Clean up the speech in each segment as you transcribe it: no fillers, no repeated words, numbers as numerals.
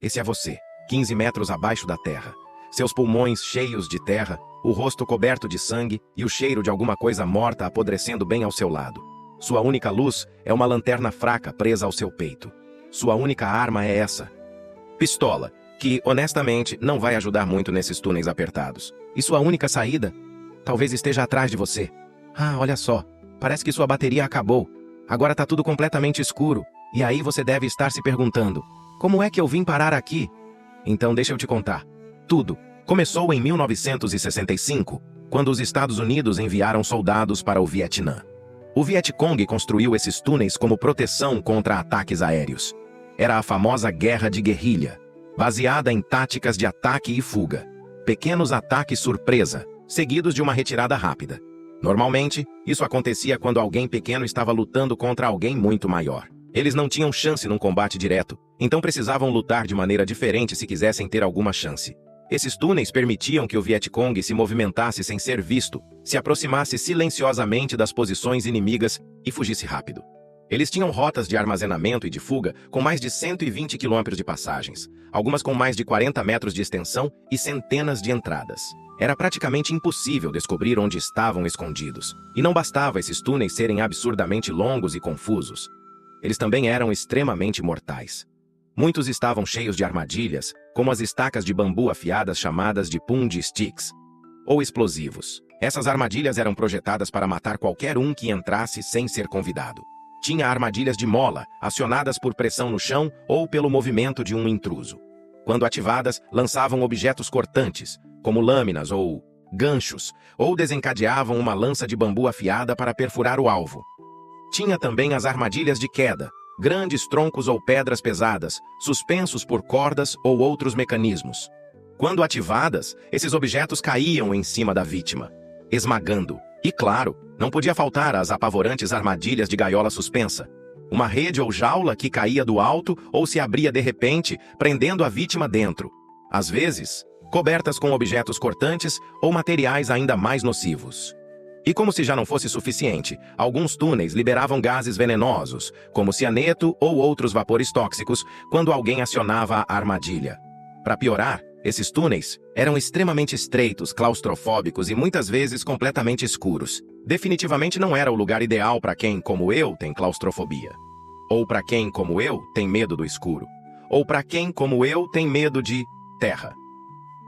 Esse é você, 15 metros abaixo da terra. Seus pulmões cheios de terra, o rosto coberto de sangue e o cheiro de alguma coisa morta apodrecendo bem ao seu lado. Sua única luz é uma lanterna fraca presa ao seu peito. Sua única arma é essa. Pistola, que, honestamente, não vai ajudar muito nesses túneis apertados. E sua única saída? Talvez esteja atrás de você. Ah, olha só. Parece que sua bateria acabou. Agora tá tudo completamente escuro. E aí você deve estar se perguntando: como é que eu vim parar aqui? Então deixa eu te contar. Tudo começou em 1965, quando os Estados Unidos enviaram soldados para o Vietnã. O Vietcong construiu esses túneis como proteção contra ataques aéreos. Era a famosa guerra de guerrilha, baseada em táticas de ataque e fuga. Pequenos ataques surpresa, seguidos de uma retirada rápida. Normalmente, isso acontecia quando alguém pequeno estava lutando contra alguém muito maior. Eles não tinham chance num combate direto, então precisavam lutar de maneira diferente se quisessem ter alguma chance. Esses túneis permitiam que o Vietcong se movimentasse sem ser visto, se aproximasse silenciosamente das posições inimigas e fugisse rápido. Eles tinham rotas de armazenamento e de fuga com mais de 120 quilômetros de passagens, algumas com mais de 40 metros de extensão e centenas de entradas. Era praticamente impossível descobrir onde estavam escondidos. E não bastava esses túneis serem absurdamente longos e confusos. Eles também eram extremamente mortais. Muitos estavam cheios de armadilhas, como as estacas de bambu afiadas chamadas de punji sticks, ou explosivos. Essas armadilhas eram projetadas para matar qualquer um que entrasse sem ser convidado. Tinha armadilhas de mola, acionadas por pressão no chão ou pelo movimento de um intruso. Quando ativadas, lançavam objetos cortantes, como lâminas ou ganchos, ou desencadeavam uma lança de bambu afiada para perfurar o alvo. Tinha também as armadilhas de queda, grandes troncos ou pedras pesadas, suspensos por cordas ou outros mecanismos. Quando ativadas, esses objetos caíam em cima da vítima, esmagando. E claro, não podia faltar as apavorantes armadilhas de gaiola suspensa. Uma rede ou jaula que caía do alto ou se abria de repente, prendendo a vítima dentro. Às vezes, cobertas com objetos cortantes ou materiais ainda mais nocivos. E como se já não fosse suficiente, alguns túneis liberavam gases venenosos, como cianeto ou outros vapores tóxicos, quando alguém acionava a armadilha. Para piorar, esses túneis eram extremamente estreitos, claustrofóbicos e muitas vezes completamente escuros. Definitivamente não era o lugar ideal para quem, como eu, tem claustrofobia. Ou para quem, como eu, tem medo do escuro. Ou para quem, como eu, tem medo de terra.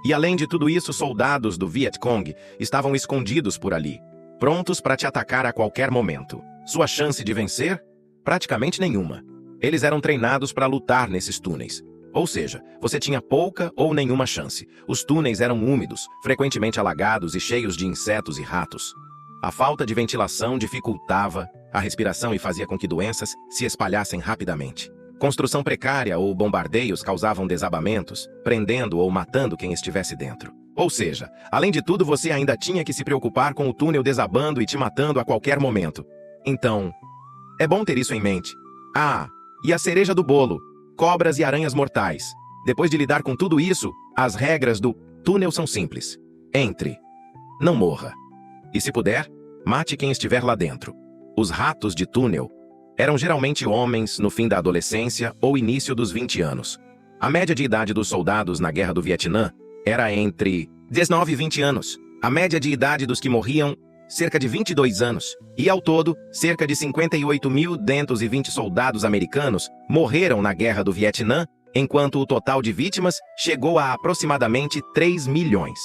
E além de tudo isso, soldados do Vietcong estavam escondidos por ali, prontos para te atacar a qualquer momento. Sua chance de vencer? Praticamente nenhuma. Eles eram treinados para lutar nesses túneis. Ou seja, você tinha pouca ou nenhuma chance. Os túneis eram úmidos, frequentemente alagados e cheios de insetos e ratos. A falta de ventilação dificultava a respiração e fazia com que doenças se espalhassem rapidamente. Construção precária ou bombardeios causavam desabamentos, prendendo ou matando quem estivesse dentro. Ou seja, além de tudo, você ainda tinha que se preocupar com o túnel desabando e te matando a qualquer momento. Então, é bom ter isso em mente. Ah, e a cereja do bolo: cobras e aranhas mortais. Depois de lidar com tudo isso, as regras do túnel são simples. Entre. Não morra. E se puder, mate quem estiver lá dentro. Os ratos de túnel eram geralmente homens no fim da adolescência ou início dos 20 anos. A média de idade dos soldados na Guerra do Vietnã era entre 19 e 20 anos. A média de idade dos que morriam, cerca de 22 anos. E ao todo, cerca de 58.220 soldados americanos morreram na Guerra do Vietnã, enquanto o total de vítimas chegou a aproximadamente 3 milhões.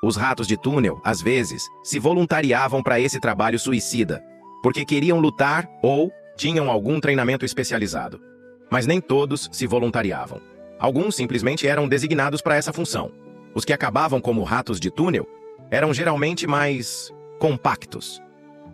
Os ratos de túnel, às vezes, se voluntariavam para esse trabalho suicida, porque queriam lutar ou tinham algum treinamento especializado. Mas nem todos se voluntariavam. Alguns simplesmente eram designados para essa função. Os que acabavam como ratos de túnel eram geralmente mais compactos.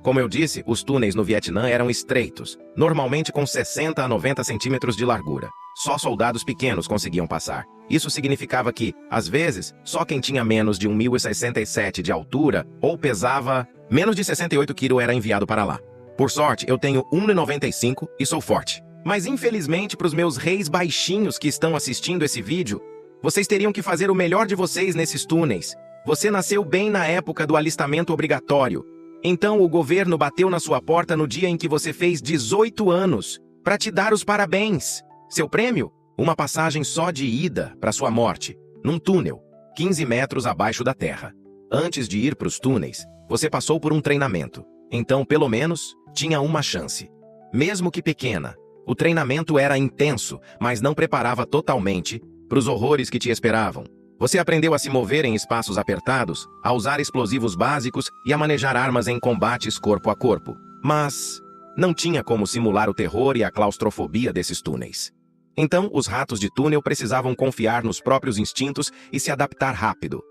Como eu disse, os túneis no Vietnã eram estreitos, normalmente com 60 a 90 centímetros de largura. Só soldados pequenos conseguiam passar. Isso significava que, às vezes, só quem tinha menos de 1,67 de altura ou pesava menos de 68 kg era enviado para lá. Por sorte, eu tenho 1,95 e sou forte. Mas infelizmente, para os meus reis baixinhos que estão assistindo esse vídeo, vocês teriam que fazer o melhor de vocês nesses túneis. Você nasceu bem na época do alistamento obrigatório. Então o governo bateu na sua porta no dia em que você fez 18 anos, para te dar os parabéns. Seu prêmio? Uma passagem só de ida para sua morte, num túnel, 15 metros abaixo da terra. Antes de ir para os túneis, você passou por um treinamento. Então, pelo menos, tinha uma chance. Mesmo que pequena, o treinamento era intenso, mas não preparava totalmente para os horrores que te esperavam. Você aprendeu a se mover em espaços apertados, a usar explosivos básicos e a manejar armas em combates corpo a corpo. Mas não tinha como simular o terror e a claustrofobia desses túneis. Então, os ratos de túnel precisavam confiar nos próprios instintos e se adaptar rápido.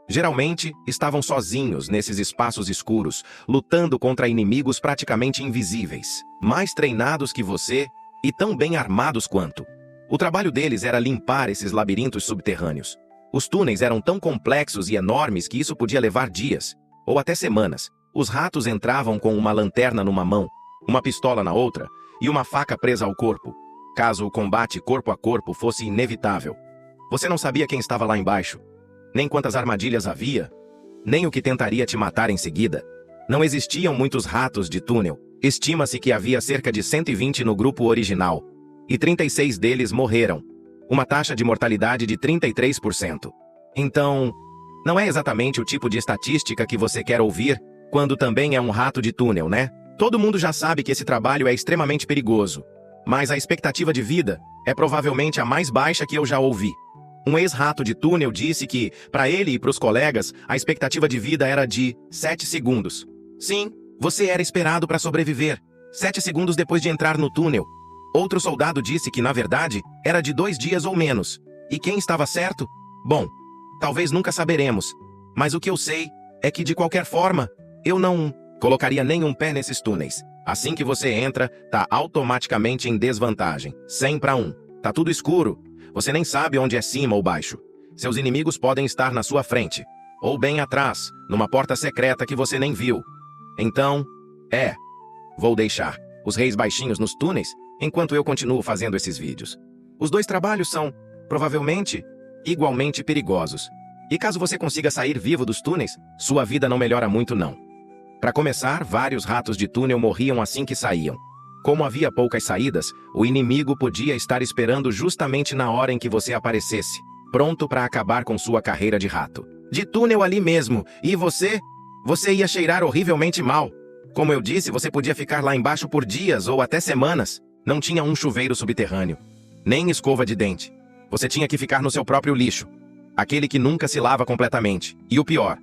Geralmente, estavam sozinhos nesses espaços escuros, lutando contra inimigos praticamente invisíveis, mais treinados que você e tão bem armados quanto. O trabalho deles era limpar esses labirintos subterrâneos. Os túneis eram tão complexos e enormes que isso podia levar dias, ou até semanas. Os ratos entravam com uma lanterna numa mão, uma pistola na outra e uma faca presa ao corpo, caso o combate corpo a corpo fosse inevitável. Você não sabia quem estava lá embaixo, nem quantas armadilhas havia, nem o que tentaria te matar em seguida. Não existiam muitos ratos de túnel. Estima-se que havia cerca de 120 no grupo original, e 36 deles morreram, uma taxa de mortalidade de 33%. Então, não é exatamente o tipo de estatística que você quer ouvir quando também é um rato de túnel, né? Todo mundo já sabe que esse trabalho é extremamente perigoso, mas a expectativa de vida é provavelmente a mais baixa que eu já ouvi. Um ex-rato de túnel disse que, para ele e para os colegas, a expectativa de vida era de 7 segundos. Sim, você era esperado para sobreviver, 7 segundos depois de entrar no túnel. Outro soldado disse que, na verdade, era de 2 dias ou menos. E quem estava certo? Bom, talvez nunca saberemos. Mas o que eu sei é que, de qualquer forma, eu não colocaria nenhum pé nesses túneis. Assim que você entra, tá automaticamente em desvantagem. 100 para 1. Tá tudo escuro. Você nem sabe onde é cima ou baixo. Seus inimigos podem estar na sua frente, ou bem atrás, numa porta secreta que você nem viu. Então, vou deixar os reis baixinhos nos túneis enquanto eu continuo fazendo esses vídeos. Os dois trabalhos são, provavelmente, igualmente perigosos. E caso você consiga sair vivo dos túneis, sua vida não melhora muito não. Para começar, vários ratos de túnel morriam assim que saíam. Como havia poucas saídas, o inimigo podia estar esperando justamente na hora em que você aparecesse, pronto para acabar com sua carreira de rato. De túnel ali mesmo, e você ia cheirar horrivelmente mal. Como eu disse, você podia ficar lá embaixo por dias ou até semanas. Não tinha um chuveiro subterrâneo, nem escova de dente. Você tinha que ficar no seu próprio lixo, aquele que nunca se lava completamente. E o pior,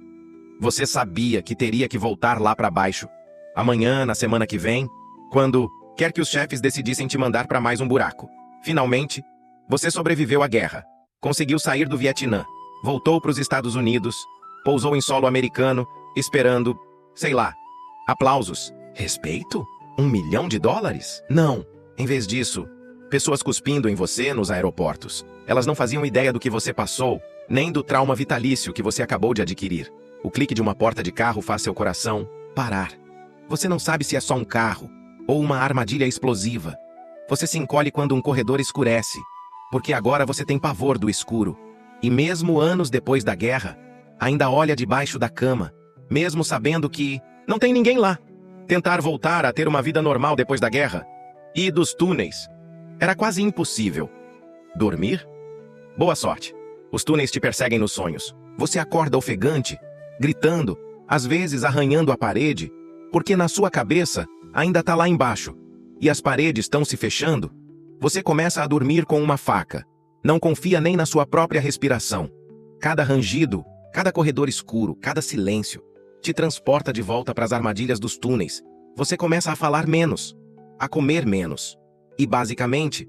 você sabia que teria que voltar lá para baixo, amanhã, na semana que vem, quando quer que os chefes decidissem te mandar para mais um buraco. Finalmente, você sobreviveu à guerra, conseguiu sair do Vietnã, voltou para os Estados Unidos, pousou em solo americano, esperando, sei lá, aplausos. Respeito? $1 milhão? Não. Em vez disso, pessoas cuspindo em você nos aeroportos. Elas não faziam ideia do que você passou, nem do trauma vitalício que você acabou de adquirir. O clique de uma porta de carro faz seu coração parar. Você não sabe se é só um carro ou uma armadilha explosiva. Você se encolhe quando um corredor escurece, porque agora você tem pavor do escuro. E mesmo anos depois da guerra, ainda olha debaixo da cama, mesmo sabendo que não tem ninguém lá. Tentar voltar a ter uma vida normal depois da guerra e dos túneis era quase impossível. Dormir? Boa sorte. Os túneis te perseguem nos sonhos. Você acorda ofegante, gritando, às vezes arranhando a parede, porque na sua cabeça ainda está lá embaixo, e as paredes estão se fechando. Você começa a dormir com uma faca. Não confia nem na sua própria respiração. Cada rangido, cada corredor escuro, cada silêncio te transporta de volta para as armadilhas dos túneis. Você começa a falar menos, a comer menos. E basicamente,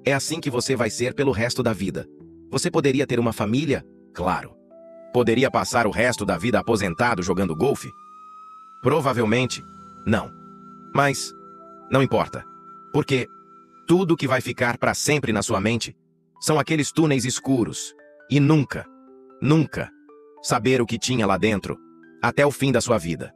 é assim que você vai ser pelo resto da vida. Você poderia ter uma família? Claro. Poderia passar o resto da vida aposentado jogando golfe? Provavelmente, não. Mas não importa, porque tudo que vai ficar para sempre na sua mente são aqueles túneis escuros e nunca saber o que tinha lá dentro até o fim da sua vida.